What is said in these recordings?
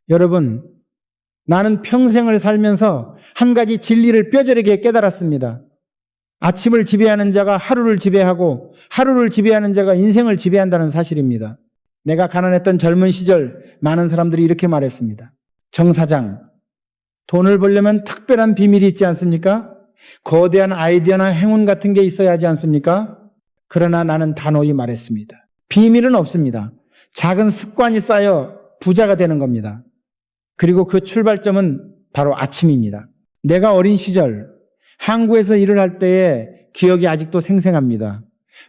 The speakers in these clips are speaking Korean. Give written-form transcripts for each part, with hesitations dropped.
여러분, 나는 평생을 살면서 한 가지 진리를 뼈저리게 깨달았습니다. 아침을 지배하는 자가 하루를 지배하고 하루를 지배하는 자가 인생을 지배한다는 사실입니다. 내가 가난했던 젊은 시절 많은 사람들이 이렇게 말했습니다. 정 사장, 돈을 벌려면 특별한 비밀이 있지 않습니까? 거대한 아이디어나 행운 같은 게 있어야 하지 않습니까? 그러나 나는 단호히 말했습니다. 비밀은 없습니다. 작은 습관이 쌓여 부자가 되는 겁니다. 그리고 그 출발점은 바로 아침입니다. 내가 어린 시절 항구에서 일을 할 때의 기억이 아직도 생생합니다.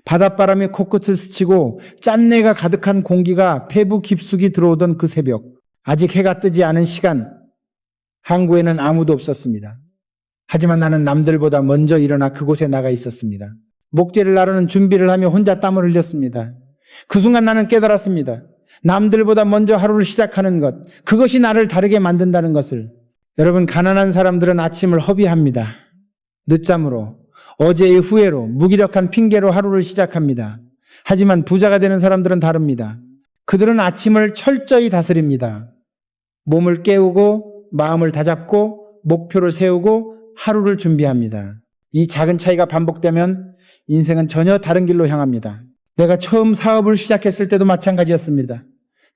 바닷바람이 코끝을 스치고 짠내가 가득한 공기가 폐부 깊숙이 들어오던 그 새벽, 아직 해가 뜨지 않은 시간, 항구에는 아무도 없었습니다. 하지만 나는 남들보다 먼저 일어나 그곳에 나가 있었습니다. 목재를 나르는 준비를 하며 혼자 땀을 흘렸습니다. 그 순간 나는 깨달았습니다. 남들보다 먼저 하루를 시작하는 것, 그것이 나를 다르게 만든다는 것을. 여러분, 가난한 사람들은 아침을 허비합니다. 늦잠으로, 어제의 후회로, 무기력한 핑계로 하루를 시작합니다. 하지만 부자가 되는 사람들은 다릅니다. 그들은 아침을 철저히 다스립니다. 몸을 깨우고 마음을 다잡고 목표를 세우고 하루를 준비합니다. 이 작은 차이가 반복되면 인생은 전혀 다른 길로 향합니다. 내가 처음 사업을 시작했을 때도 마찬가지였습니다.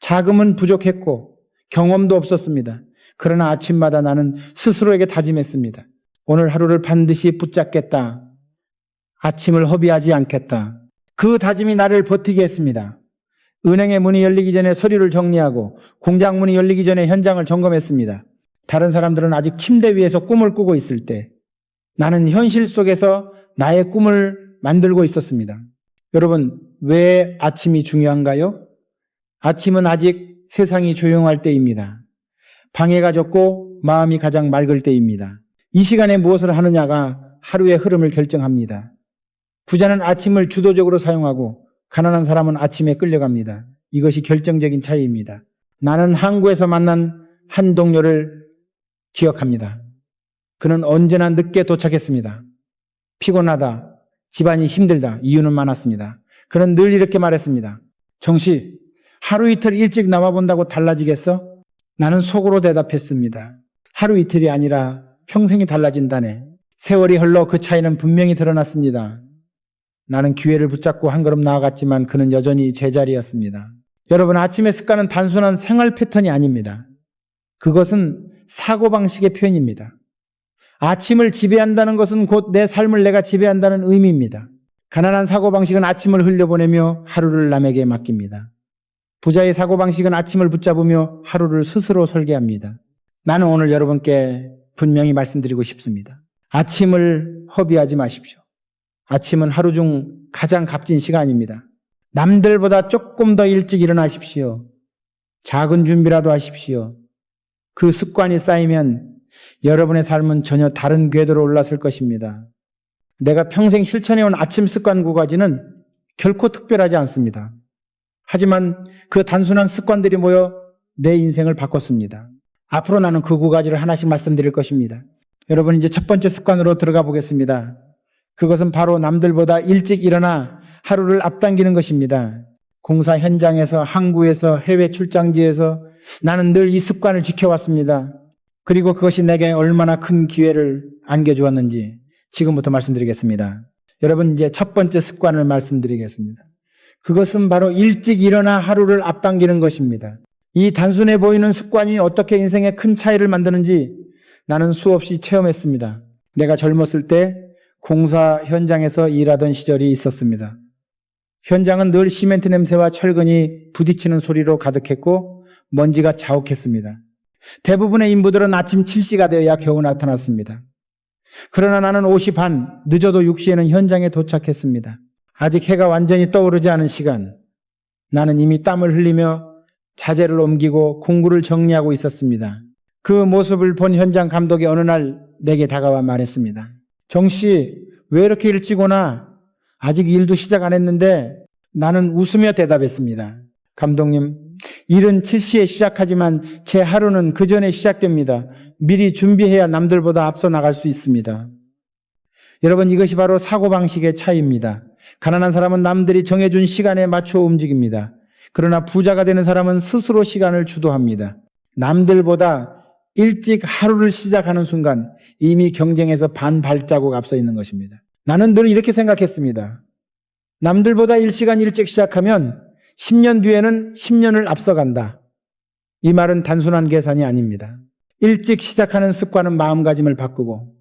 자금은 부족했고 경험도 없었습니다. 그러나 아침마다 나는 스스로에게 다짐했습니다. 오늘 하루를 반드시 붙잡겠다. 아침을 허비하지 않겠다. 그 다짐이 나를 버티게 했습니다. 은행의 문이 열리기 전에 서류를 정리하고 공장 문이 열리기 전에 현장을 점검했습니다. 다른 사람들은 아직 침대 위에서 꿈을 꾸고 있을 때 나는 현실 속에서 나의 꿈을 만들고 있었습니다. 여러분, 왜 아침이 중요한가요? 아침은 아직 세상이 조용할 때입니다. 방해가 적고 마음이 가장 맑을 때입니다. 이 시간에 무엇을 하느냐가 하루의 흐름을 결정합니다. 부자는 아침을 주도적으로 사용하고 가난한 사람은 아침에 끌려갑니다. 이것이 결정적인 차이입니다. 나는 항구에서 만난 한 동료를 기억합니다. 그는 언제나 늦게 도착했습니다. 피곤하다, 집안이 힘들다, 이유는 많았습니다. 그는 늘 이렇게 말했습니다. 정씨, 하루 이틀 일찍 나와본다고 달라지겠어? 나는 속으로 대답했습니다. 하루 이틀이 아니라 평생이 달라진다네. 세월이 흘러 그 차이는 분명히 드러났습니다. 나는 기회를 붙잡고 한 걸음 나아갔지만 그는 여전히 제자리였습니다. 여러분, 아침의 습관은 단순한 생활 패턴이 아닙니다. 그것은 사고방식의 표현입니다. 아침을 지배한다는 것은 곧 내 삶을 내가 지배한다는 의미입니다. 가난한 사고방식은 아침을 흘려보내며 하루를 남에게 맡깁니다. 부자의 사고방식은 아침을 붙잡으며 하루를 스스로 설계합니다. 나는 오늘 여러분께 분명히 말씀드리고 싶습니다. 아침을 허비하지 마십시오. 아침은 하루 중 가장 값진 시간입니다. 남들보다 조금 더 일찍 일어나십시오. 작은 준비라도 하십시오. 그 습관이 쌓이면 여러분의 삶은 전혀 다른 궤도로 올라설 것입니다. 내가 평생 실천해온 아침 습관 9가지는 결코 특별하지 않습니다. 하지만 그 단순한 습관들이 모여 내 인생을 바꿨습니다. 앞으로 나는 그 9가지를 하나씩 말씀드릴 것입니다. 여러분, 이제 첫 번째 습관으로 들어가 보겠습니다. 그것은 바로 남들보다 일찍 일어나 하루를 앞당기는 것입니다. 공사 현장에서, 항구에서, 해외 출장지에서 나는 늘 이 습관을 지켜왔습니다. 그리고 그것이 내게 얼마나 큰 기회를 안겨주었는지 지금부터 말씀드리겠습니다. 여러분, 이제 첫 번째 습관을 말씀드리겠습니다. 그것은 바로 일찍 일어나 하루를 앞당기는 것입니다. 이 단순해 보이는 습관이 어떻게 인생에 큰 차이를 만드는지 나는 수없이 체험했습니다. 내가 젊었을 때 공사 현장에서 일하던 시절이 있었습니다. 현장은 늘 시멘트 냄새와 철근이 부딪히는 소리로 가득했고 먼지가 자욱했습니다. 대부분의 인부들은 아침 7시가 되어야 겨우 나타났습니다. 그러나 나는 5시 반, 늦어도 6시에는 현장에 도착했습니다. 아직 해가 완전히 떠오르지 않은 시간, 나는 이미 땀을 흘리며 자재를 옮기고 공구를 정리하고 있었습니다. 그 모습을 본 현장 감독이 어느 날 내게 다가와 말했습니다. 정씨, 왜 이렇게 일찍 오나? 아직 일도 시작 안 했는데. 나는 웃으며 대답했습니다. 감독님, 일은 7시에 시작하지만 제 하루는 그 전에 시작됩니다. 미리 준비해야 남들보다 앞서 나갈 수 있습니다. 여러분, 이것이 바로 사고방식의 차이입니다. 가난한 사람은 남들이 정해준 시간에 맞춰 움직입니다. 그러나 부자가 되는 사람은 스스로 시간을 주도합니다. 남들보다 일찍 하루를 시작하는 순간 이미 경쟁에서 반 발자국 앞서 있는 것입니다. 나는 늘 이렇게 생각했습니다. 남들보다 1시간 일찍 시작하면 10년 뒤에는 10년을 앞서간다. 이 말은 단순한 계산이 아닙니다. 일찍 시작하는 습관은 마음가짐을 바꾸고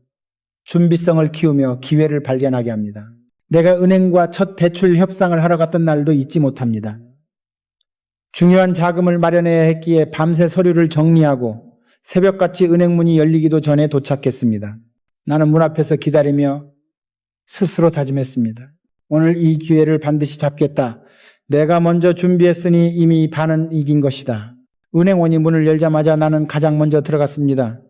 준비성을 키우며 기회를 발견하게 합니다. 내가 은행과 첫 대출 협상을 하러 갔던 날도 잊지 못합니다. 중요한 자금을 마련해야 했기에 밤새 서류를 정리하고 새벽같이 은행 문이 열리기도 전에 도착했습니다. 나는 문 앞에서 기다리며 스스로 다짐했습니다. 오늘 이 기회를 반드시 잡겠다. 내가 먼저 준비했으니 이미 반은 이긴 것이다. 은행원이 문을 열자마자 나는 가장 먼저 들어갔습니다.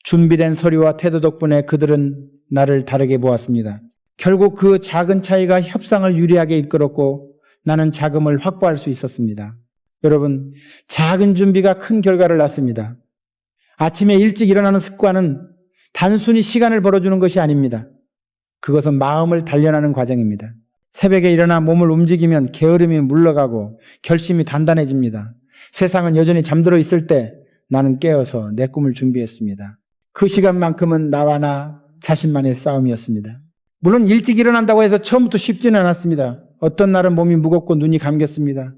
준비된 서류와 태도 덕분에 그들은 나를 다르게 보았습니다. 결국 그 작은 차이가 협상을 유리하게 이끌었고 나는 자금을 확보할 수 있었습니다. 여러분, 작은 준비가 큰 결과를 낳습니다. 아침에 일찍 일어나는 습관은 단순히 시간을 벌어주는 것이 아닙니다. 그것은 마음을 단련하는 과정입니다. 새벽에 일어나 몸을 움직이면 게으름이 물러가고 결심이 단단해집니다. 세상은 여전히 잠들어 있을 때 나는 깨어서 내 꿈을 준비했습니다. 그 시간만큼은 나와 나 자신만의 싸움이었습니다. 물론 일찍 일어난다고 해서 처음부터 쉽지는 않았습니다. 어떤 날은 몸이 무겁고 눈이 감겼습니다.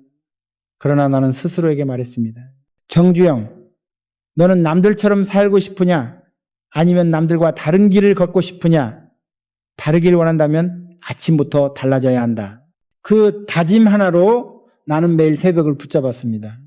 그러나 나는 스스로에게 말했습니다. 정주영, 너는 남들처럼 살고 싶으냐? 아니면 남들과 다른 길을 걷고 싶으냐? 다르길 원한다면 아침부터 달라져야 한다. 그 다짐 하나로 나는 매일 새벽을 붙잡았습니다.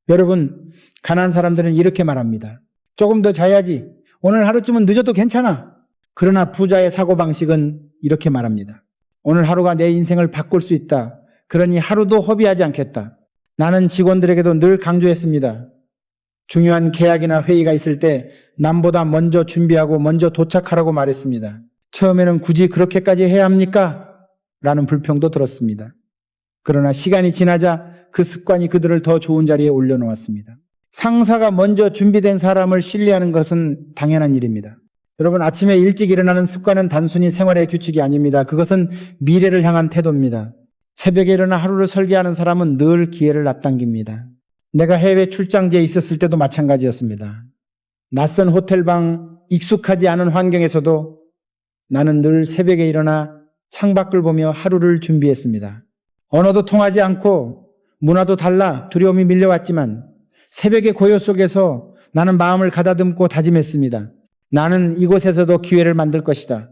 여러분, 가난한 사람들은 이렇게 말합니다. 조금 더 자야지. 오늘 하루쯤은 늦어도 괜찮아. 그러나 부자의 사고방식은 이렇게 말합니다. 오늘 하루가 내 인생을 바꿀 수 있다. 그러니 하루도 허비하지 않겠다. 나는 직원들에게도 늘 강조했습니다. 중요한 계약이나 회의가 있을 때 남보다 먼저 준비하고 먼저 도착하라고 말했습니다. 처음에는 굳이 그렇게까지 해야 합니까? 라는 불평도 들었습니다. 그러나 시간이 지나자 그 습관이 그들을 더 좋은 자리에 올려놓았습니다. 상사가 먼저 준비된 사람을 신뢰하는 것은 당연한 일입니다. 여러분, 아침에 일찍 일어나는 습관은 단순히 생활의 규칙이 아닙니다. 그것은 미래를 향한 태도입니다. 새벽에 일어나 하루를 설계하는 사람은 늘 기회를 앞당깁니다. 내가 해외 출장지에 있었을 때도 마찬가지였습니다. 낯선 호텔방, 익숙하지 않은 환경에서도 나는 늘 새벽에 일어나 창밖을 보며 하루를 준비했습니다. 언어도 통하지 않고 문화도 달라 두려움이 밀려왔지만 새벽의 고요 속에서 나는 마음을 가다듬고 다짐했습니다. 나는 이곳에서도 기회를 만들 것이다.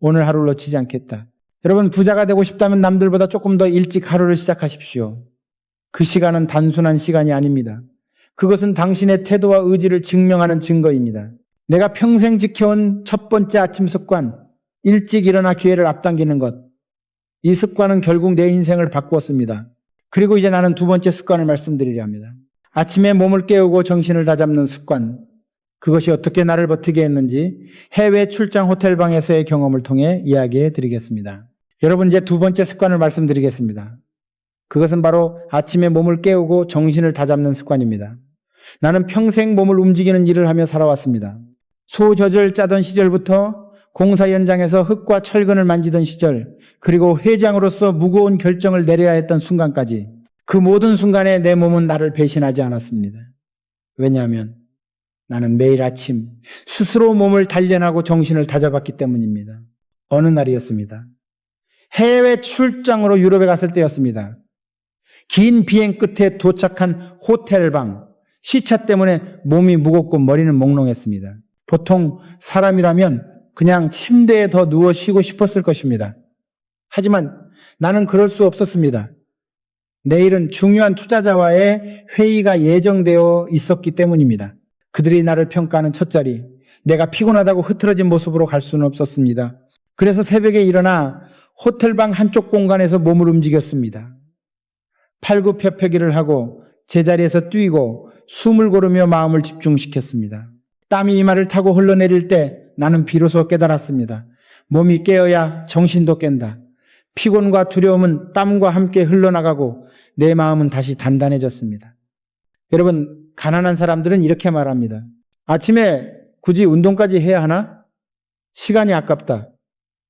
오늘 하루를 놓치지 않겠다. 여러분, 부자가 되고 싶다면 남들보다 조금 더 일찍 하루를 시작하십시오. 그 시간은 단순한 시간이 아닙니다. 그것은 당신의 태도와 의지를 증명하는 증거입니다. 내가 평생 지켜온 첫 번째 아침 습관, 일찍 일어나 기회를 앞당기는 것. 이 습관은 결국 내 인생을 바꾸었습니다. 그리고 이제 나는 두 번째 습관을 말씀드리려 합니다. 아침에 몸을 깨우고 정신을 다잡는 습관. 그것이 어떻게 나를 버티게 했는지 해외 출장 호텔방에서의 경험을 통해 이야기해 드리겠습니다. 여러분, 이제 두 번째 습관을 말씀드리겠습니다. 그것은 바로 아침에 몸을 깨우고 정신을 다잡는 습관입니다. 나는 평생 몸을 움직이는 일을 하며 살아왔습니다. 소젖을 짜던 시절부터 공사 현장에서 흙과 철근을 만지던 시절, 그리고 회장으로서 무거운 결정을 내려야 했던 순간까지 그 모든 순간에 내 몸은 나를 배신하지 않았습니다. 왜냐하면 나는 매일 아침 스스로 몸을 단련하고 정신을 다잡았기 때문입니다. 어느 날이었습니다. 해외 출장으로 유럽에 갔을 때였습니다. 긴 비행 끝에 도착한 호텔방, 시차 때문에 몸이 무겁고 머리는 몽롱했습니다. 보통 사람이라면 그냥 침대에 더 누워 쉬고 싶었을 것입니다. 하지만 나는 그럴 수 없었습니다. 내일은 중요한 투자자와의 회의가 예정되어 있었기 때문입니다. 그들이 나를 평가하는 첫 자리, 내가 피곤하다고 흐트러진 모습으로 갈 수는 없었습니다. 그래서 새벽에 일어나 호텔방 한쪽 공간에서 몸을 움직였습니다. 팔굽혀펴기를 하고 제자리에서 뛰고 숨을 고르며 마음을 집중시켰습니다. 땀이 이마를 타고 흘러내릴 때 나는 비로소 깨달았습니다. 몸이 깨어야 정신도 깬다. 피곤과 두려움은 땀과 함께 흘러나가고 내 마음은 다시 단단해졌습니다. 여러분, 가난한 사람들은 이렇게 말합니다. 아침에 굳이 운동까지 해야 하나? 시간이 아깝다.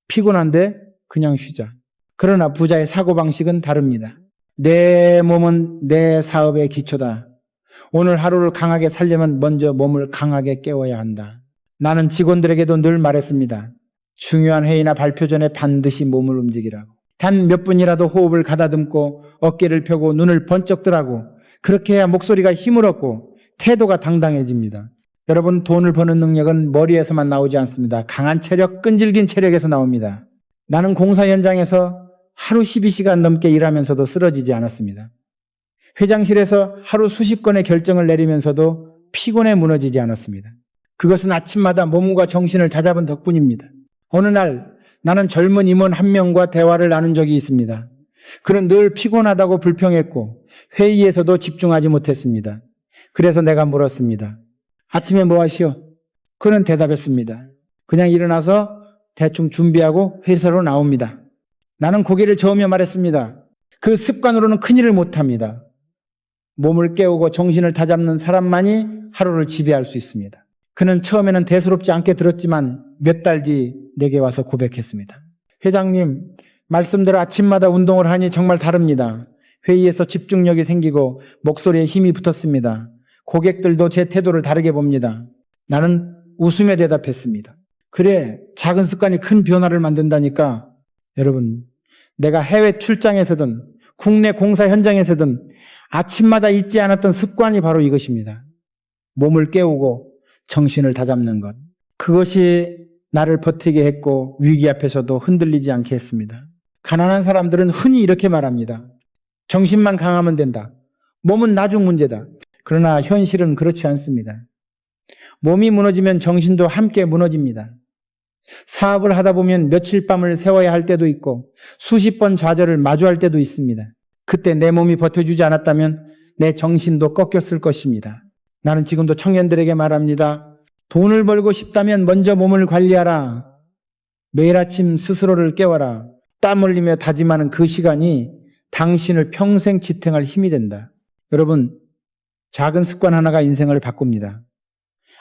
피곤한데 그냥 쉬자. 그러나 부자의 사고방식은 다릅니다. 내 몸은 내 사업의 기초다. 오늘 하루를 강하게 살려면 먼저 몸을 강하게 깨워야 한다. 나는 직원들에게도 늘 말했습니다. 중요한 회의나 발표 전에 반드시 몸을 움직이라고. 단 몇 분이라도 호흡을 가다듬고 어깨를 펴고 눈을 번쩍 뜨라고. 그렇게 해야 목소리가 힘을 얻고 태도가 당당해집니다. 여러분, 돈을 버는 능력은 머리에서만 나오지 않습니다. 강한 체력, 끈질긴 체력에서 나옵니다. 나는 공사 현장에서 하루 12시간 넘게 일하면서도 쓰러지지 않았습니다. 회장실에서 하루 수십 건의 결정을 내리면서도 피곤해 무너지지 않았습니다. 그것은 아침마다 몸과 정신을 다잡은 덕분입니다. 어느 날 나는 젊은 임원 한 명과 대화를 나눈 적이 있습니다. 그는 늘 피곤하다고 불평했고 회의에서도 집중하지 못했습니다. 그래서 내가 물었습니다. 아침에 뭐 하시오? 그는 대답했습니다. 그냥 일어나서 대충 준비하고 회사로 나옵니다. 나는 고개를 저으며 말했습니다. 그 습관으로는 큰일을 못합니다. 몸을 깨우고 정신을 다잡는 사람만이 하루를 지배할 수 있습니다. 그는 처음에는 대수롭지 않게 들었지만 몇 달 뒤 내게 와서 고백했습니다. 회장님, 말씀대로 아침마다 운동을 하니 정말 다릅니다. 회의에서 집중력이 생기고 목소리에 힘이 붙었습니다. 고객들도 제 태도를 다르게 봅니다. 나는 웃으며 대답했습니다. 그래, 작은 습관이 큰 변화를 만든다니까. 여러분, 내가 해외 출장에서든 국내 공사 현장에서든 아침마다 잊지 않았던 습관이 바로 이것입니다. 몸을 깨우고 정신을 다잡는 것. 그것이 나를 버티게 했고 위기 앞에서도 흔들리지 않게 했습니다. 가난한 사람들은 흔히 이렇게 말합니다. 정신만 강하면 된다. 몸은 나중 문제다. 그러나 현실은 그렇지 않습니다. 몸이 무너지면 정신도 함께 무너집니다. 사업을 하다 보면 며칠 밤을 새워야 할 때도 있고 수십 번 좌절을 마주할 때도 있습니다. 그때 내 몸이 버텨주지 않았다면 내 정신도 꺾였을 것입니다. 나는 지금도 청년들에게 말합니다. 돈을 벌고 싶다면 먼저 몸을 관리하라. 매일 아침 스스로를 깨워라. 땀 흘리며 다짐하는 그 시간이 당신을 평생 지탱할 힘이 된다. 여러분, 작은 습관 하나가 인생을 바꿉니다.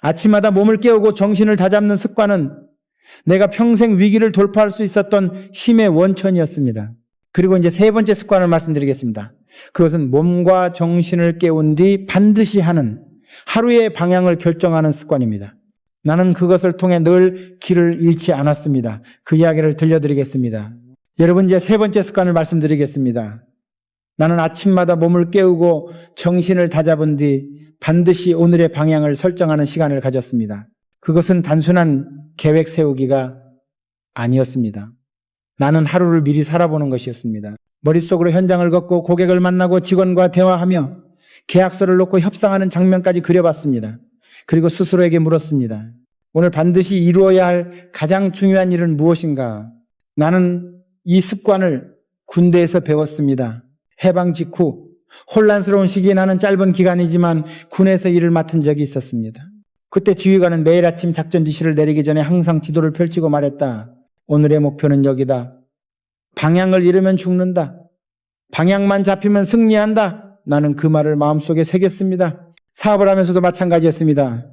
아침마다 몸을 깨우고 정신을 다잡는 습관은 내가 평생 위기를 돌파할 수 있었던 힘의 원천이었습니다. 그리고 이제 세 번째 습관을 말씀드리겠습니다. 그것은 몸과 정신을 깨운 뒤 반드시 하는 하루의 방향을 결정하는 습관입니다. 나는 그것을 통해 늘 길을 잃지 않았습니다. 그 이야기를 들려드리겠습니다. 여러분, 이제 세 번째 습관을 말씀드리겠습니다. 나는 아침마다 몸을 깨우고 정신을 다잡은 뒤 반드시 오늘의 방향을 설정하는 시간을 가졌습니다. 그것은 단순한 계획 세우기가 아니었습니다. 나는 하루를 미리 살아보는 것이었습니다. 머릿속으로 현장을 걷고 고객을 만나고 직원과 대화하며 계약서를 놓고 협상하는 장면까지 그려봤습니다. 그리고 스스로에게 물었습니다. 오늘 반드시 이루어야 할 가장 중요한 일은 무엇인가? 나는 이 습관을 군대에서 배웠습니다. 해방 직후 혼란스러운 시기에 나는 짧은 기간이지만 군에서 일을 맡은 적이 있었습니다. 그때 지휘관은 매일 아침 작전 지시를 내리기 전에 항상 지도를 펼치고 말했다. 오늘의 목표는 여기다. 방향을 잃으면 죽는다. 방향만 잡히면 승리한다. 나는 그 말을 마음속에 새겼습니다. 사업을 하면서도 마찬가지였습니다.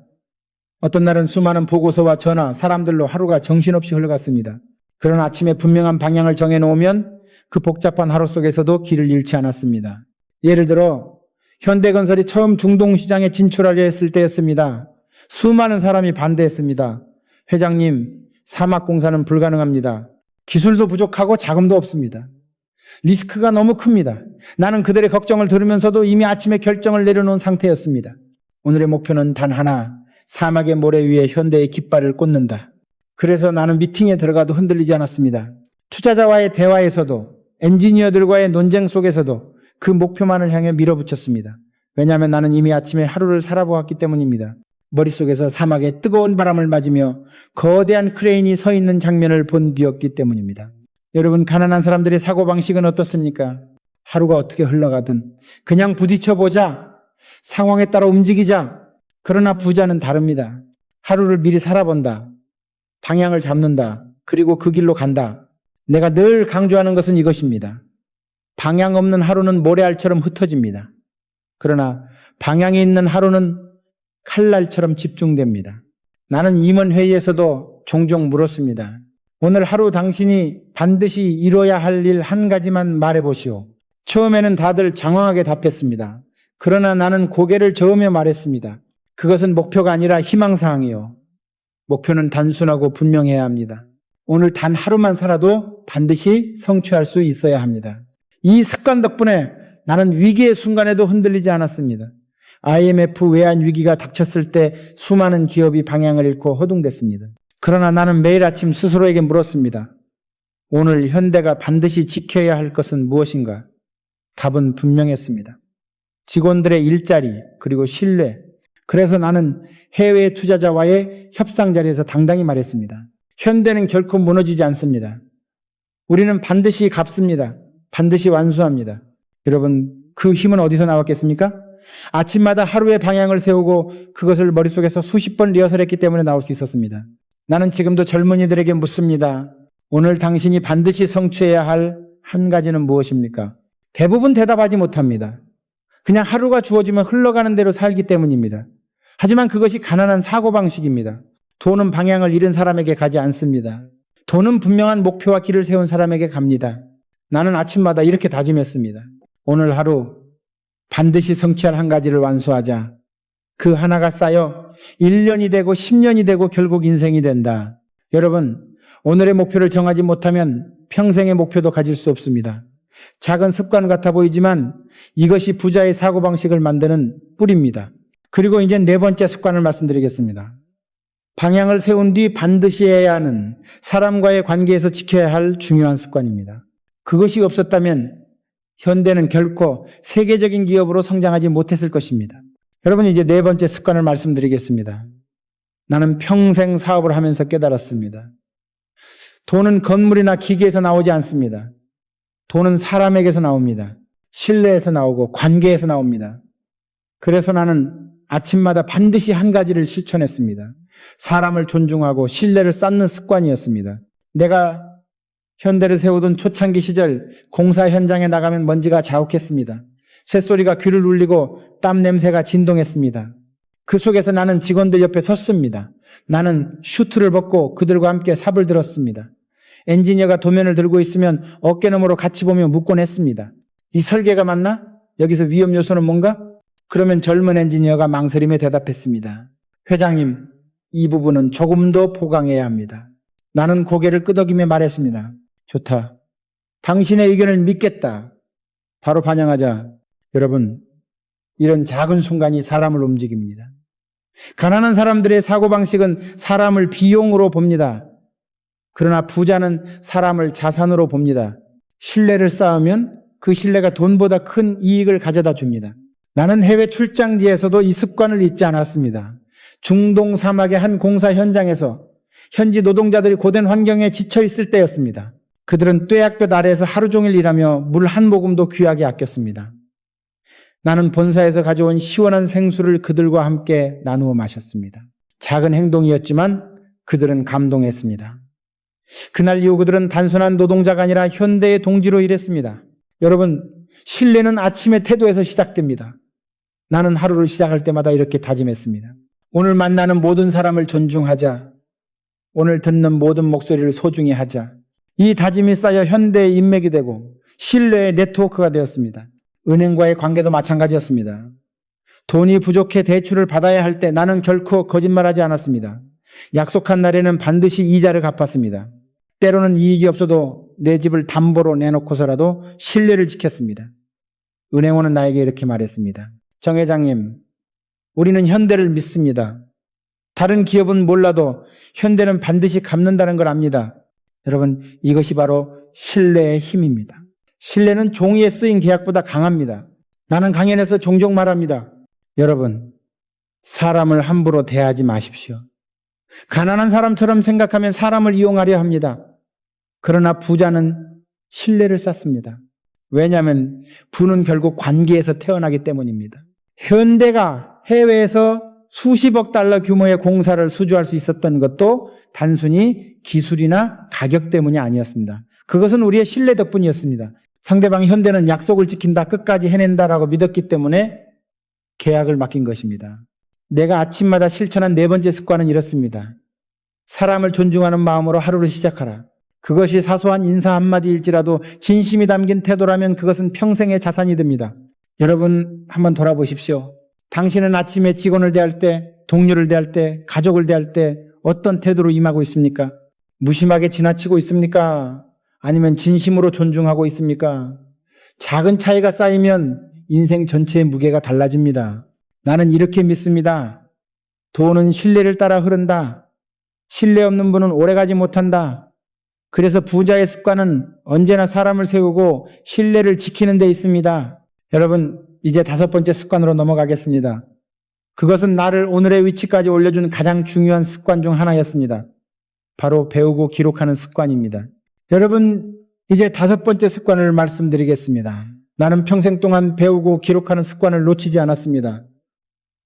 어떤 날은 수많은 보고서와 전화, 사람들로 하루가 정신없이 흘러갔습니다. 그러나 아침에 분명한 방향을 정해놓으면 그 복잡한 하루 속에서도 길을 잃지 않았습니다. 예를 들어 현대건설이 처음 중동시장에 진출하려 했을 때였습니다. 수많은 사람이 반대했습니다. 회장님, 사막공사는 불가능합니다. 기술도 부족하고 자금도 없습니다. 리스크가 너무 큽니다. 나는 그들의 걱정을 들으면서도 이미 아침에 결정을 내려놓은 상태였습니다. 오늘의 목표는 단 하나, 사막의 모래 위에 현대의 깃발을 꽂는다. 그래서 나는 미팅에 들어가도 흔들리지 않았습니다. 투자자와의 대화에서도 엔지니어들과의 논쟁 속에서도 그 목표만을 향해 밀어붙였습니다. 왜냐하면 나는 이미 아침에 하루를 살아보았기 때문입니다. 머릿속에서 사막의 뜨거운 바람을 맞으며 거대한 크레인이 서 있는 장면을 본 뒤였기 때문입니다. 여러분, 가난한 사람들의 사고방식은 어떻습니까? 하루가 어떻게 흘러가든 그냥 부딪혀보자. 상황에 따라 움직이자. 그러나 부자는 다릅니다. 하루를 미리 살아본다. 방향을 잡는다. 그리고 그 길로 간다. 내가 늘 강조하는 것은 이것입니다. 방향 없는 하루는 모래알처럼 흩어집니다. 그러나 방향이 있는 하루는 칼날처럼 집중됩니다. 나는 임원회의에서도 종종 물었습니다. 오늘 하루 당신이 반드시 이뤄야 할 일 한 가지만 말해보시오. 처음에는 다들 장황하게 답했습니다. 그러나 나는 고개를 저으며 말했습니다. 그것은 목표가 아니라 희망사항이요. 목표는 단순하고 분명해야 합니다. 오늘 단 하루만 살아도 반드시 성취할 수 있어야 합니다. 이 습관 덕분에 나는 위기의 순간에도 흔들리지 않았습니다. IMF 외환 위기가 닥쳤을 때 수많은 기업이 방향을 잃고 허둥댔습니다. 그러나 나는 매일 아침 스스로에게 물었습니다. 오늘 현대가 반드시 지켜야 할 것은 무엇인가? 답은 분명했습니다. 직원들의 일자리, 그리고 신뢰. 그래서 나는 해외 투자자와의 협상 자리에서 당당히 말했습니다. 현대는 결코 무너지지 않습니다. 우리는 반드시 갚습니다. 반드시 완수합니다. 여러분, 그 힘은 어디서 나왔겠습니까? 아침마다 하루의 방향을 세우고 그것을 머릿속에서 수십 번 리허설했기 때문에 나올 수 있었습니다. 나는 지금도 젊은이들에게 묻습니다. 오늘 당신이 반드시 성취해야 할 한 가지는 무엇입니까? 대부분 대답하지 못합니다. 그냥 하루가 주어지면 흘러가는 대로 살기 때문입니다. 하지만 그것이 가난한 사고방식입니다. 돈은 방향을 잃은 사람에게 가지 않습니다. 돈은 분명한 목표와 길을 세운 사람에게 갑니다. 나는 아침마다 이렇게 다짐했습니다. 오늘 하루 반드시 성취할 한 가지를 완수하자. 그 하나가 쌓여 1년이 되고 10년이 되고 결국 인생이 된다. 여러분, 오늘의 목표를 정하지 못하면 평생의 목표도 가질 수 없습니다. 작은 습관 같아 보이지만 이것이 부자의 사고방식을 만드는 뿌리입니다. 그리고 이제 네 번째 습관을 말씀드리겠습니다. 방향을 세운 뒤 반드시 해야 하는 사람과의 관계에서 지켜야 할 중요한 습관입니다. 그것이 없었다면 현대는 결코 세계적인 기업으로 성장하지 못했을 것입니다. 여러분, 이제 네 번째 습관을 말씀드리겠습니다. 나는 평생 사업을 하면서 깨달았습니다. 돈은 건물이나 기계에서 나오지 않습니다. 돈은 사람에게서 나옵니다. 신뢰에서 나오고 관계에서 나옵니다. 그래서 나는 아침마다 반드시 한 가지를 실천했습니다. 사람을 존중하고 신뢰를 쌓는 습관이었습니다. 내가 현대를 세우던 초창기 시절 공사 현장에 나가면 먼지가 자욱했습니다. 쇳소리가 귀를 울리고 땀 냄새가 진동했습니다. 그 속에서 나는 직원들 옆에 섰습니다. 나는 슈트를 벗고 그들과 함께 삽을 들었습니다. 엔지니어가 도면을 들고 있으면 어깨너머로 같이 보며 묻곤 했습니다. 이 설계가 맞나? 여기서 위험 요소는 뭔가? 그러면 젊은 엔지니어가 망설임에 대답했습니다. 회장님, 이 부분은 조금 더 보강해야 합니다. 나는 고개를 끄덕이며 말했습니다. 좋다. 당신의 의견을 믿겠다. 바로 반영하자. 여러분, 이런 작은 순간이 사람을 움직입니다. 가난한 사람들의 사고방식은 사람을 비용으로 봅니다. 그러나 부자는 사람을 자산으로 봅니다. 신뢰를 쌓으면 그 신뢰가 돈보다 큰 이익을 가져다 줍니다. 나는 해외 출장지에서도 이 습관을 잊지 않았습니다. 중동 사막의 한 공사 현장에서 현지 노동자들이 고된 환경에 지쳐 있을 때였습니다. 그들은 뙤약볕 아래에서 하루 종일 일하며 물 한 모금도 귀하게 아꼈습니다. 나는 본사에서 가져온 시원한 생수를 그들과 함께 나누어 마셨습니다. 작은 행동이었지만 그들은 감동했습니다. 그날 이후 그들은 단순한 노동자가 아니라 현대의 동지로 일했습니다. 여러분, 신뢰는 아침의 태도에서 시작됩니다. 나는 하루를 시작할 때마다 이렇게 다짐했습니다. 오늘 만나는 모든 사람을 존중하자. 오늘 듣는 모든 목소리를 소중히 하자. 이 다짐이 쌓여 현대의 인맥이 되고 신뢰의 네트워크가 되었습니다. 은행과의 관계도 마찬가지였습니다. 돈이 부족해 대출을 받아야 할 때 나는 결코 거짓말하지 않았습니다. 약속한 날에는 반드시 이자를 갚았습니다. 때로는 이익이 없어도 내 집을 담보로 내놓고서라도 신뢰를 지켰습니다. 은행원은 나에게 이렇게 말했습니다. 정 회장님, 우리는 현대를 믿습니다. 다른 기업은 몰라도 현대는 반드시 갚는다는 걸 압니다. 여러분, 이것이 바로 신뢰의 힘입니다. 신뢰는 종이에 쓰인 계약보다 강합니다. 나는 강연에서 종종 말합니다. 여러분, 사람을 함부로 대하지 마십시오. 가난한 사람처럼 생각하면 사람을 이용하려 합니다. 그러나 부자는 신뢰를 쌓습니다. 왜냐하면 부는 결국 관계에서 태어나기 때문입니다. 현대가 해외에서 수십억 달러 규모의 공사를 수주할 수 있었던 것도 단순히 기술이나 가격 때문이 아니었습니다. 그것은 우리의 신뢰 덕분이었습니다. 상대방 현대는 약속을 지킨다, 끝까지 해낸다라고 믿었기 때문에 계약을 맡긴 것입니다. 내가 아침마다 실천한 네 번째 습관은 이렇습니다. 사람을 존중하는 마음으로 하루를 시작하라. 그것이 사소한 인사 한마디일지라도 진심이 담긴 태도라면 그것은 평생의 자산이 됩니다. 여러분 한번 돌아보십시오. 당신은 아침에 직원을 대할 때, 동료를 대할 때, 가족을 대할 때 어떤 태도로 임하고 있습니까? 무심하게 지나치고 있습니까? 아니면 진심으로 존중하고 있습니까? 작은 차이가 쌓이면 인생 전체의 무게가 달라집니다. 나는 이렇게 믿습니다. 돈은 신뢰를 따라 흐른다. 신뢰 없는 분은 오래가지 못한다. 그래서 부자의 습관은 언제나 사람을 세우고 신뢰를 지키는 데 있습니다. 여러분, 이제 5번째 습관으로 넘어가겠습니다. 그것은 나를 오늘의 위치까지 올려준 가장 중요한 습관 중 하나였습니다. 바로 배우고 기록하는 습관입니다. 여러분, 이제 5번째 습관을 말씀드리겠습니다. 나는 평생 동안 배우고 기록하는 습관을 놓치지 않았습니다.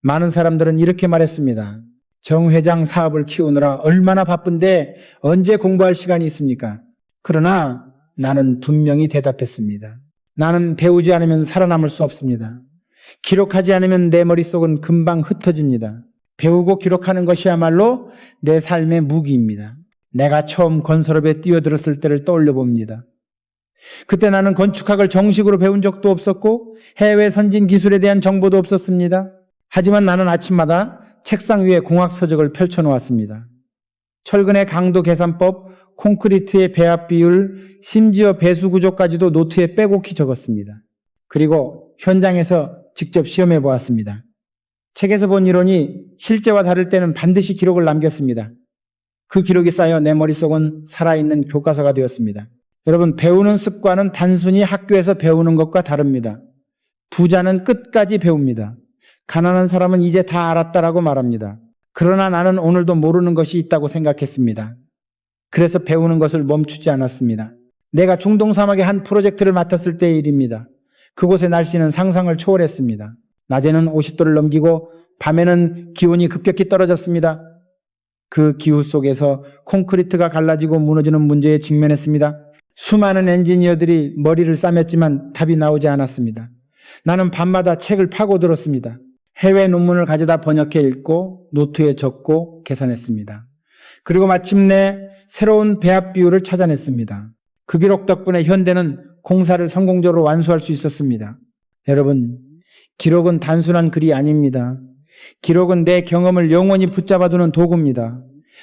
많은 사람들은 이렇게 말했습니다. 정 회장 사업을 키우느라 얼마나 바쁜데 언제 공부할 시간이 있습니까? 그러나 나는 분명히 대답했습니다. 나는 배우지 않으면 살아남을 수 없습니다. 기록하지 않으면 내 머릿속은 금방 흩어집니다. 배우고 기록하는 것이야말로 내 삶의 무기입니다. 내가 처음 건설업에 뛰어들었을 때를 떠올려 봅니다. 그때 나는 건축학을 정식으로 배운 적도 없었고 해외 선진 기술에 대한 정보도 없었습니다. 하지만 나는 아침마다 책상 위에 공학 서적을 펼쳐놓았습니다. 철근의 강도 계산법, 콘크리트의 배합 비율, 심지어 배수 구조까지도 노트에 빼곡히 적었습니다. 그리고 현장에서 직접 시험해 보았습니다. 책에서 본 이론이 실제와 다를 때는 반드시 기록을 남겼습니다. 그 기록이 쌓여 내 머릿속은 살아있는 교과서가 되었습니다. 여러분, 배우는 습관은 단순히 학교에서 배우는 것과 다릅니다. 부자는 끝까지 배웁니다. 가난한 사람은 이제 다 알았다라고 말합니다. 그러나 나는 오늘도 모르는 것이 있다고 생각했습니다. 그래서 배우는 것을 멈추지 않았습니다. 내가 중동 사막의 한 프로젝트를 맡았을 때의 일입니다. 그곳의 날씨는 상상을 초월했습니다. 낮에는 50도를 넘기고 밤에는 기온이 급격히 떨어졌습니다. 그 기후 속에서 콘크리트가 갈라지고 무너지는 문제에 직면했습니다. 수많은 엔지니어들이 머리를 싸맸지만 답이 나오지 않았습니다. 나는 밤마다 책을 파고들었습니다. 해외 논문을 가져다 번역해 읽고 노트에 적고 계산했습니다. 그리고 마침내 새로운 배합 비율을 찾아냈습니다. 그 기록 덕분에 현대는 공사를 성공적으로 완수할 수 있었습니다. 여러분, 기록은 단순한 글이 아닙니다. 기록은 내 경험을 영원히 붙잡아두는 도구입니다.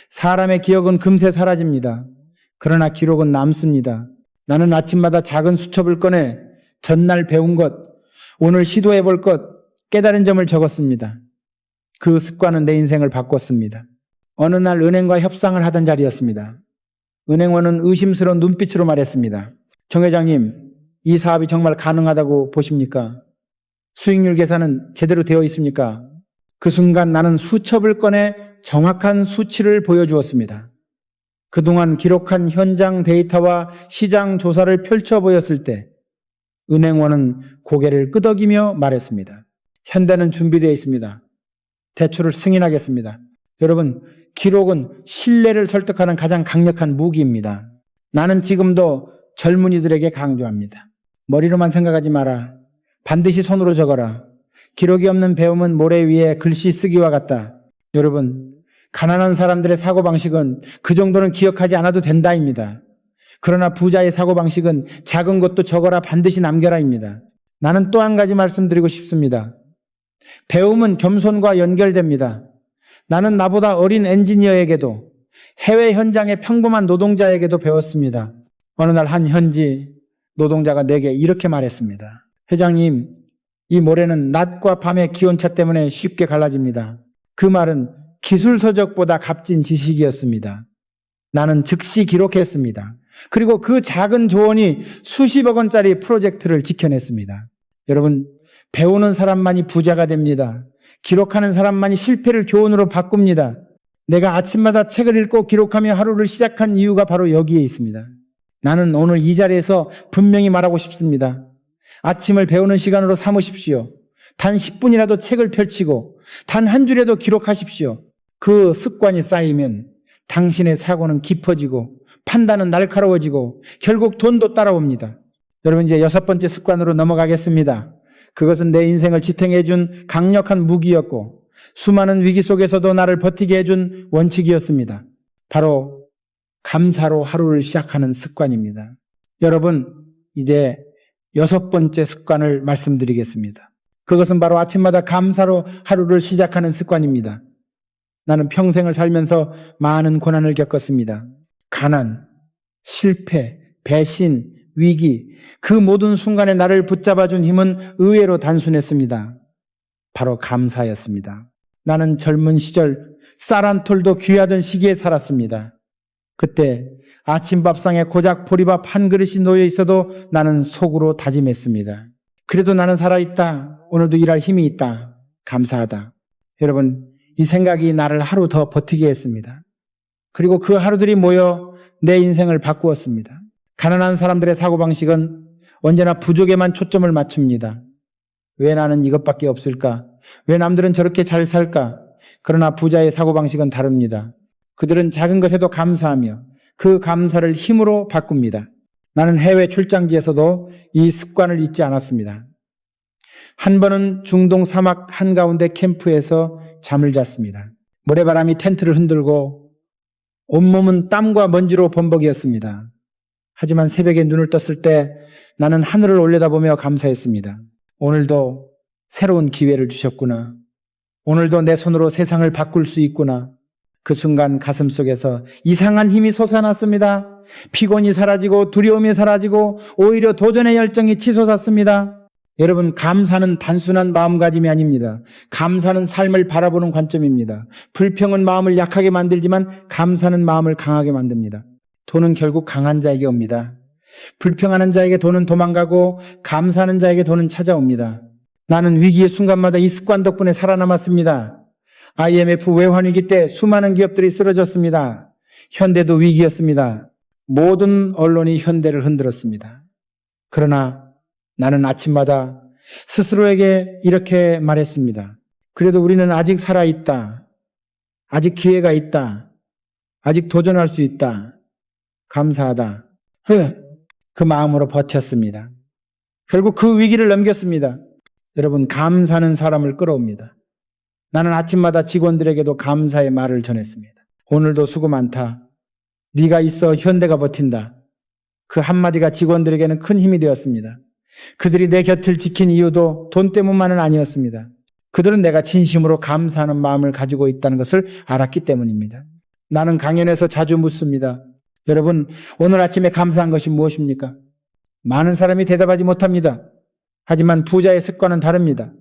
사람의 기억은 금세 사라집니다. 그러나 기록은 남습니다. 나는 아침마다 작은 수첩을 꺼내 전날 배운 것, 오늘 시도해 볼 것, 깨달은 점을 적었습니다. 그 습관은 내 인생을 바꿨습니다. 어느 날 은행과 협상을 하던 자리였습니다. 은행원은 의심스러운 눈빛으로 말했습니다. 정 회장님, 이 사업이 정말 가능하다고 보십니까? 수익률 계산은 제대로 되어 있습니까? 그 순간 나는 수첩을 꺼내 정확한 수치를 보여주었습니다. 그동안 기록한 현장 데이터와 시장 조사를 펼쳐 보였을 때 은행원은 고개를 끄덕이며 말했습니다. 현대는 준비되어 있습니다. 대출을 승인하겠습니다. 여러분, 기록은 신뢰를 설득하는 가장 강력한 무기입니다. 나는 지금도 젊은이들에게 강조합니다. 머리로만 생각하지 마라. 반드시 손으로 적어라. 기록이 없는 배움은 모래 위에 글씨 쓰기와 같다. 여러분, 가난한 사람들의 사고방식은 그 정도는 기억하지 않아도 된다입니다. 그러나 부자의 사고방식은 작은 것도 적어라, 반드시 남겨라입니다. 나는 또 한 가지 말씀드리고 싶습니다. 배움은 겸손과 연결됩니다. 나는 나보다 어린 엔지니어에게도 해외 현장의 평범한 노동자에게도 배웠습니다. 어느 날 한 현지 노동자가 내게 이렇게 말했습니다. 회장님, 이 모래는 낮과 밤의 기온차 때문에 쉽게 갈라집니다. 그 말은 기술 서적보다 값진 지식이었습니다. 나는 즉시 기록했습니다. 그리고 그 작은 조언이 수십억 원짜리 프로젝트를 지켜냈습니다. 여러분, 배우는 사람만이 부자가 됩니다. 기록하는 사람만이 실패를 교훈으로 바꿉니다. 내가 아침마다 책을 읽고 기록하며 하루를 시작한 이유가 바로 여기에 있습니다. 나는 오늘 이 자리에서 분명히 말하고 싶습니다. 아침을 배우는 시간으로 삼으십시오. 단 10분이라도 책을 펼치고 단 한 줄에도 기록하십시오. 그 습관이 쌓이면 당신의 사고는 깊어지고 판단은 날카로워지고 결국 돈도 따라옵니다. 여러분, 이제 6번째 습관으로 넘어가겠습니다. 그것은 내 인생을 지탱해 준 강력한 무기였고 수많은 위기 속에서도 나를 버티게 해준 원칙이었습니다. 바로 감사로 하루를 시작하는 습관입니다. 여러분, 이제 6번째 습관을 말씀드리겠습니다. 그것은 바로 아침마다 감사로 하루를 시작하는 습관입니다. 나는 평생을 살면서 많은 고난을 겪었습니다. 가난, 실패, 배신, 위기, 그 모든 순간에 나를 붙잡아준 힘은 의외로 단순했습니다. 바로 감사였습니다. 나는 젊은 시절 쌀 한 톨도 귀하던 시기에 살았습니다. 그때 아침밥상에 고작 보리밥 한 그릇이 놓여 있어도 나는 속으로 다짐했습니다. 그래도 나는 살아있다. 오늘도 일할 힘이 있다. 감사하다. 여러분, 이 생각이 나를 하루 더 버티게 했습니다. 그리고 그 하루들이 모여 내 인생을 바꾸었습니다. 가난한 사람들의 사고방식은 언제나 부족에만 초점을 맞춥니다. 왜 나는 이것밖에 없을까? 왜 남들은 저렇게 잘 살까? 그러나 부자의 사고방식은 다릅니다. 그들은 작은 것에도 감사하며 그 감사를 힘으로 바꿉니다. 나는 해외 출장지에서도 이 습관을 잊지 않았습니다. 한 번은 중동 사막 한가운데 캠프에서 잠을 잤습니다. 모래바람이 텐트를 흔들고 온몸은 땀과 먼지로 범벅이었습니다. 하지만 새벽에 눈을 떴을 때 나는 하늘을 올려다보며 감사했습니다. 오늘도 새로운 기회를 주셨구나. 오늘도 내 손으로 세상을 바꿀 수 있구나. 그 순간 가슴속에서 이상한 힘이 솟아났습니다. 피곤이 사라지고 두려움이 사라지고 오히려 도전의 열정이 치솟았습니다. 여러분, 감사는 단순한 마음가짐이 아닙니다. 감사는 삶을 바라보는 관점입니다. 불평은 마음을 약하게 만들지만 감사는 마음을 강하게 만듭니다. 돈은 결국 강한 자에게 옵니다. 불평하는 자에게 돈은 도망가고 감사하는 자에게 돈은 찾아옵니다. 나는 위기의 순간마다 이 습관 덕분에 살아남았습니다. IMF 외환위기 때 수많은 기업들이 쓰러졌습니다. 현대도 위기였습니다. 모든 언론이 현대를 흔들었습니다. 그러나 나는 아침마다 스스로에게 이렇게 말했습니다. 그래도 우리는 아직 살아있다. 아직 기회가 있다. 아직 도전할 수 있다. 감사하다. 그 마음으로 버텼습니다. 결국 그 위기를 넘겼습니다. 여러분, 감사는 사람을 끌어옵니다. 나는 아침마다 직원들에게도 감사의 말을 전했습니다. 오늘도 수고 많다. 네가 있어 현대가 버틴다. 그 한마디가 직원들에게는 큰 힘이 되었습니다. 그들이 내 곁을 지킨 이유도 돈 때문만은 아니었습니다. 그들은 내가 진심으로 감사하는 마음을 가지고 있다는 것을 알았기 때문입니다. 나는 강연에서 자주 묻습니다. 여러분, 오늘 아침에 감사한 것이 무엇입니까? 많은 사람이 대답하지 못합니다. 하지만 부자의 습관은 다릅니다.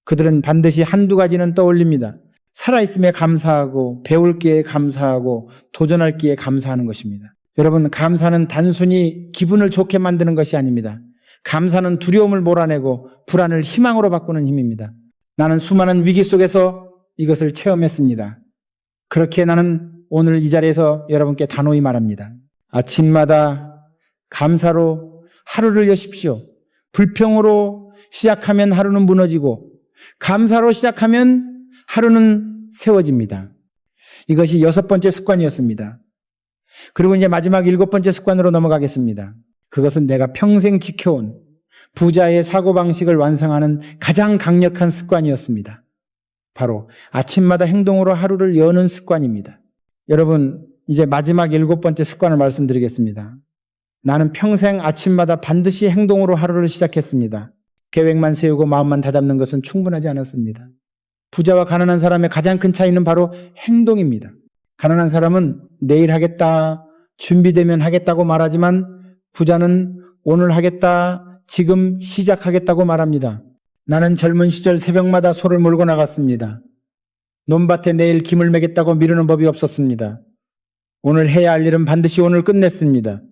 그들은 반드시 한두 가지는 떠올립니다. 살아있음에 감사하고 배울 기회에 감사하고 도전할 기회에 감사하는 것입니다. 여러분, 감사는 단순히 기분을 좋게 만드는 것이 아닙니다. 감사는 두려움을 몰아내고 불안을 희망으로 바꾸는 힘입니다. 나는 수많은 위기 속에서 이것을 체험했습니다. 그렇게 나는 오늘 이 자리에서 여러분께 단호히 말합니다. 아침마다 감사로 하루를 여십시오. 불평으로 시작하면 하루는 무너지고 감사로 시작하면 하루는 세워집니다. 이것이 6번째 습관이었습니다. 그리고 이제 마지막 7번째 습관으로 넘어가겠습니다. 그것은 내가 평생 지켜온 부자의 사고방식을 완성하는 가장 강력한 습관이었습니다. 바로 아침마다 행동으로 하루를 여는 습관입니다. 여러분, 이제 마지막 7번째 습관을 말씀드리겠습니다. 나는 평생 아침마다 반드시 행동으로 하루를 시작했습니다. 계획만 세우고 마음만 다잡는 것은 충분하지 않았습니다. 부자와 가난한 사람의 가장 큰 차이는 바로 행동입니다. 가난한 사람은 내일 하겠다, 준비되면 하겠다고 말하지만 부자는 오늘 하겠다, 지금 시작하겠다고 말합니다. 나는 젊은 시절 새벽마다 소를 몰고 나갔습니다. 논밭에 내일 김을 매겠다고 미루는 법이 없었습니다. 오늘 해야 할 일은 반드시 오늘 끝냈습니다.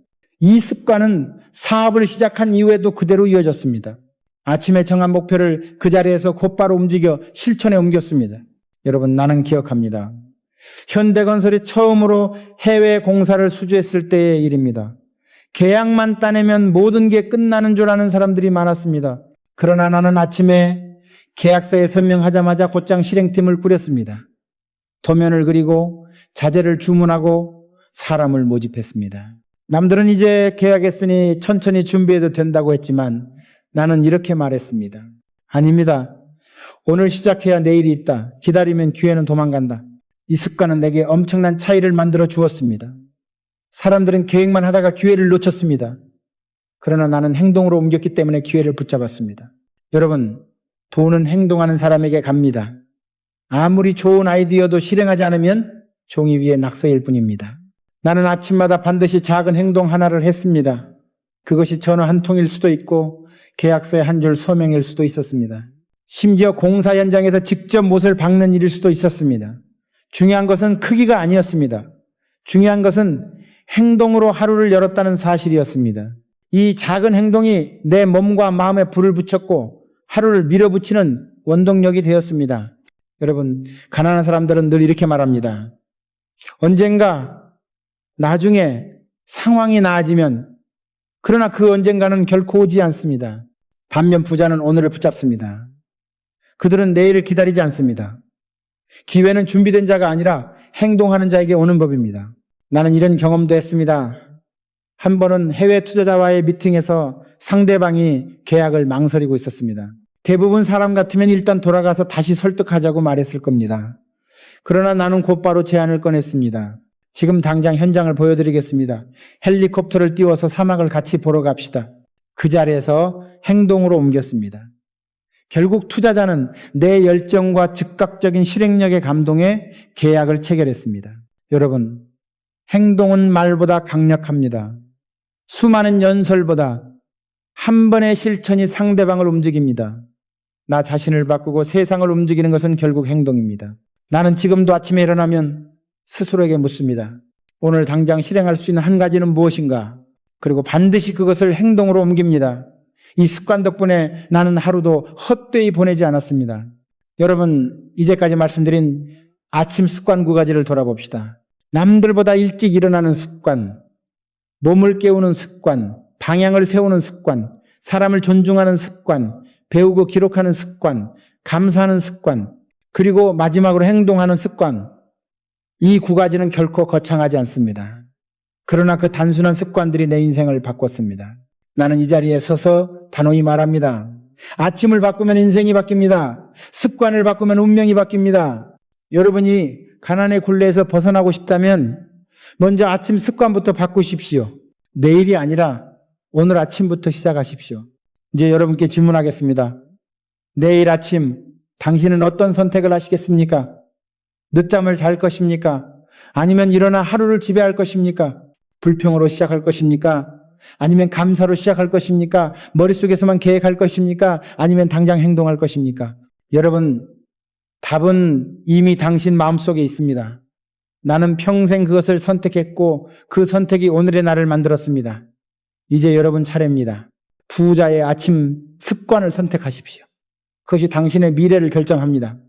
이 습관은 사업을 시작한 이후에도 그대로 이어졌습니다. 아침에 정한 목표를 그 자리에서 곧바로 움직여 실천에 옮겼습니다. 여러분, 나는 기억합니다. 현대건설이 처음으로 해외 공사를 수주했을 때의 일입니다. 계약만 따내면 모든 게 끝나는 줄 아는 사람들이 많았습니다. 그러나 나는 아침에 계약서에 서명하자마자 곧장 실행팀을 꾸렸습니다. 도면을 그리고 자재를 주문하고 사람을 모집했습니다. 남들은 이제 계약했으니 천천히 준비해도 된다고 했지만 나는 이렇게 말했습니다. 아닙니다. 오늘 시작해야 내일이 있다. 기다리면 기회는 도망간다. 이 습관은 내게 엄청난 차이를 만들어 주었습니다. 사람들은 계획만 하다가 기회를 놓쳤습니다. 그러나 나는 행동으로 옮겼기 때문에 기회를 붙잡았습니다. 여러분, 돈은 행동하는 사람에게 갑니다. 아무리 좋은 아이디어도 실행하지 않으면 종이 위에 낙서일 뿐입니다. 나는 아침마다 반드시 작은 행동 하나를 했습니다. 그것이 전화 한 통일 수도 있고 계약서의 한 줄 서명일 수도 있었습니다. 심지어 공사 현장에서 직접 못을 박는 일일 수도 있었습니다. 중요한 것은 크기가 아니었습니다. 중요한 것은 행동으로 하루를 열었다는 사실이었습니다. 이 작은 행동이 내 몸과 마음에 불을 붙였고 하루를 밀어붙이는 원동력이 되었습니다. 여러분, 가난한 사람들은 늘 이렇게 말합니다. 언젠가 나중에 상황이 나아지면, 그러나 그 언젠가는 결코 오지 않습니다. 반면 부자는 오늘을 붙잡습니다. 그들은 내일을 기다리지 않습니다. 기회는 준비된 자가 아니라 행동하는 자에게 오는 법입니다. 나는 이런 경험도 했습니다. 한 번은 해외 투자자와의 미팅에서 상대방이 계약을 망설이고 있었습니다. 대부분 사람 같으면 일단 돌아가서 다시 설득하자고 말했을 겁니다. 그러나 나는 곧바로 제안을 꺼냈습니다. 지금 당장 현장을 보여드리겠습니다. 헬리콥터를 띄워서 사막을 같이 보러 갑시다. 그 자리에서 행동으로 옮겼습니다. 결국 투자자는 내 열정과 즉각적인 실행력에 감동해 계약을 체결했습니다. 여러분, 행동은 말보다 강력합니다. 수많은 연설보다 한 번의 실천이 상대방을 움직입니다. 나 자신을 바꾸고 세상을 움직이는 것은 결국 행동입니다. 나는 지금도 아침에 일어나면 스스로에게 묻습니다. 오늘 당장 실행할 수 있는 한 가지는 무엇인가? 그리고 반드시 그것을 행동으로 옮깁니다. 이 습관 덕분에 나는 하루도 헛되이 보내지 않았습니다. 여러분, 이제까지 말씀드린 아침 습관 9가지를 돌아봅시다. 남들보다 일찍 일어나는 습관, 몸을 깨우는 습관, 방향을 세우는 습관, 사람을 존중하는 습관, 배우고 기록하는 습관, 감사하는 습관, 그리고 마지막으로 행동하는 습관. 이 9가지는 결코 거창하지 않습니다. 그러나 그 단순한 습관들이 내 인생을 바꿨습니다. 나는 이 자리에 서서 단호히 말합니다. 아침을 바꾸면 인생이 바뀝니다. 습관을 바꾸면 운명이 바뀝니다. 여러분이 가난의 굴레에서 벗어나고 싶다면 먼저 아침 습관부터 바꾸십시오. 내일이 아니라 오늘 아침부터 시작하십시오. 이제 여러분께 질문하겠습니다. 내일 아침 당신은 어떤 선택을 하시겠습니까? 늦잠을 잘 것입니까? 아니면 일어나 하루를 지배할 것입니까? 불평으로 시작할 것입니까? 아니면 감사로 시작할 것입니까? 머릿속에서만 계획할 것입니까? 아니면 당장 행동할 것입니까? 여러분, 답은 이미 당신 마음속에 있습니다. 나는 평생 그것을 선택했고 그 선택이 오늘의 나를 만들었습니다. 이제 여러분 차례입니다. 부자의 아침 습관을 선택하십시오. 그것이 당신의 미래를 결정합니다.